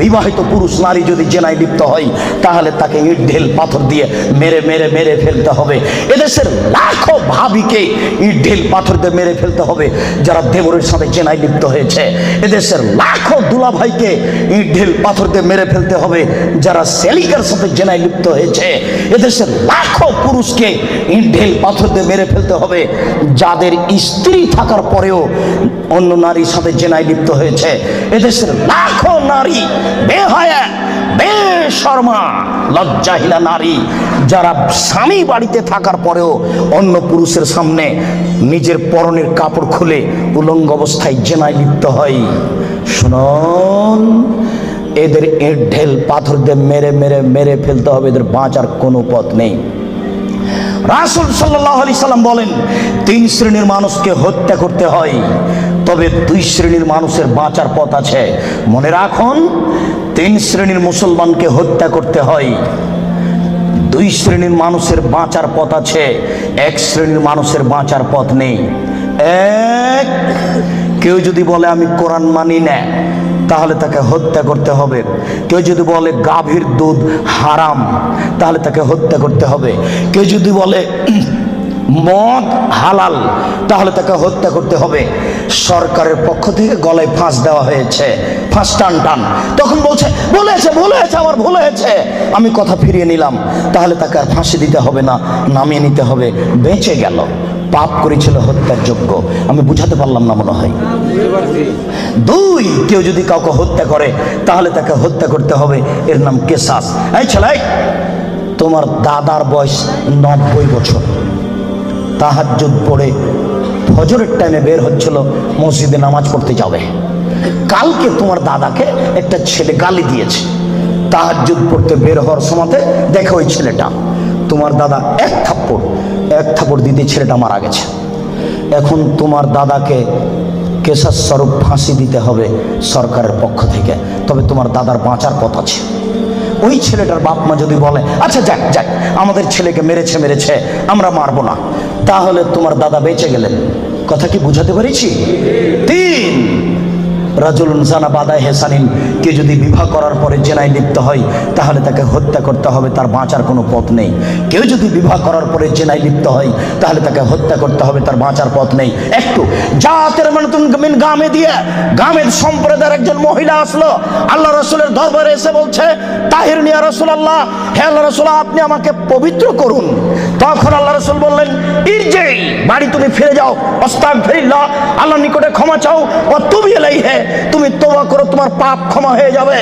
বিবাহিত পুরুষ নারী যদি জেনায় লিপ্ত হয় তাহলে তাকে ইট ঢেল পাথর দিয়ে মেরে মেরে মেরে ফেলতে হবে। এদেশের লাখো ভাবিকে ইট ঢেল পাথর দিয়ে মেরে ফেলতে হবে যারা দেবরের সাথে জেনায় লিপ্ত হয়েছে। এদেশের লাখো দুলাভাইকে ইট ঢেল পাথর দিয়ে মেরে ফেলতে হবে যারা সেলিকার সাথে জেনায় লিপ্ত হয়েছে। এদেশের লাখো পুরুষকে ইট ঢেল পাথর দিয়ে মেরে ফেলতে হবে যাদের স্ত্রী থাকার পরেও অন্য নারীর সাথে জেনায় লিপ্ত হয়েছে। এদেশের লাখো নারী বেহায়া বেশরমা লজ্জাহীনা নারী যারা স্বামী বাড়িতে থাকার পরেও অন্য পুরুষের সামনে নিজের পরনের কাপড় খুলে উলঙ্গ অবস্থায় জেনায় লিপ্ত হয়। শুনুন, এদের ইট ঢেল পাথর দিয়ে মেরে মেরে মেরে ফেলতে হবে, এদের বাঁচার কোনো পথ নেই। রাসূল সাল্লাল্লাহু আলাইহি সাল্লাম বলেন 3 শ্রেণীর মানুষকে হত্যা করতে হয়, তবে 2 শ্রেণীর মানুষের বাঁচার পথ আছে। মনে রাখুন, 3 শ্রেণীর মুসলমানকে হত্যা করতে হয়, 2 শ্রেণীর মানুষের বাঁচার পথ আছে, 1 শ্রেণীর মানুষের বাঁচার পথ নেই। এক, কেউ যদি বলে আমি কোরআন মানি না তাহলে তাকে হত্যা করতে হবে। কেউ যদি বলে গাভীর দুধ হারাম তাহলে তাকে হত্যা করতে হবে। কেউ যদি বলে মদ হালাল তাহলে তাকে হত্যা করতে হবে। সরকারের পক্ষ থেকে গলায় ফাঁস দেওয়া হয়েছে, ফাঁস টান টান, তখন বলছে বলেছে আমার ভুল হয়েছে, আমি কথা ফিরিয়ে নিলাম, তাহলে তাকে আর ফাঁসি দিতে হবে না, নামিয়ে নিতে হবে, বেঁচে গেল। পাপ করেছিল হত্যার যোগ্য। আমি বুঝাতে পারলাম না মনে হয়। 2, কেউ যদি কাউকে হত্যা করে তাহলে তাকে হত্যা করতে হবে, এর নাম কিসাস। এই ছেলে, তোমার দাদার বয়স 90 বছর, তাহাজ্জুদ পড়ে ফজরের টাইমে বের হচ্ছিল মসজিদে নামাজ পড়তে যাবে। কালকে তোমার দাদাকে একটা ছেলে গালি দিয়েছে, তাহাজ্জুদ পড়তে বের হওয়ার সময়তে দেখো ওই ছেলেটা, তোমার দাদা এক থাপ্পড় দিতে ছেলেটা মারা গেছে। এখন তোমার দাদাকে কেসাস স্বরূপ ফাঁসি দিতে হবে সরকারের পক্ষ থেকে, তবে তোমার দাদার বাঁচার পথ আছে। ওই ছেলেটার বাপ মা যদি বলে আচ্ছা যাক আমাদের ছেলেকে মেরেছে আমরা মারবো না, তাহলে তোমার দাদা বেঁচে গেলেন। কথা কি বুঝাতে পেরেছি? 3, রাজুলুন জানা বাদায় হেসানিন, কেউ যদি বিবাহ করার পরে জেনায় লিপ্ত হয় তাহলে তাকে হত্যা করতে হবে, তার বাঁচার কোনো পথ নেই। কেউ যদি বিবাহ করার পরে জেনায় লিপ্ত হয় তাহলে তাকে হত্যা করতে হবে, তার বাঁচার পথ নেই। একটু জাতের মিন গামে দিয়ে গামের সম্প্রদায়ের একজন মহিলা আসলো আল্লাহ রাসূলের দরবারে, এসে বলছে তাহিরনি ইয়া রাসূলুল্লাহ, হে আল্লাহ রাসূল আপনি আমাকে পবিত্র করুন। তখন আল্লাহ রাসূল বললেন ইরজি, বাড়ি তুমি ফিরে যাও, আস্তাগফিরুল্লাহ, আল্লাহর নিকটে ক্ষমা চাও, ওয়া তুবি ইলাইহি, তুমি তওবা করো, তোমার পাপ ক্ষমা হয়ে যাবে।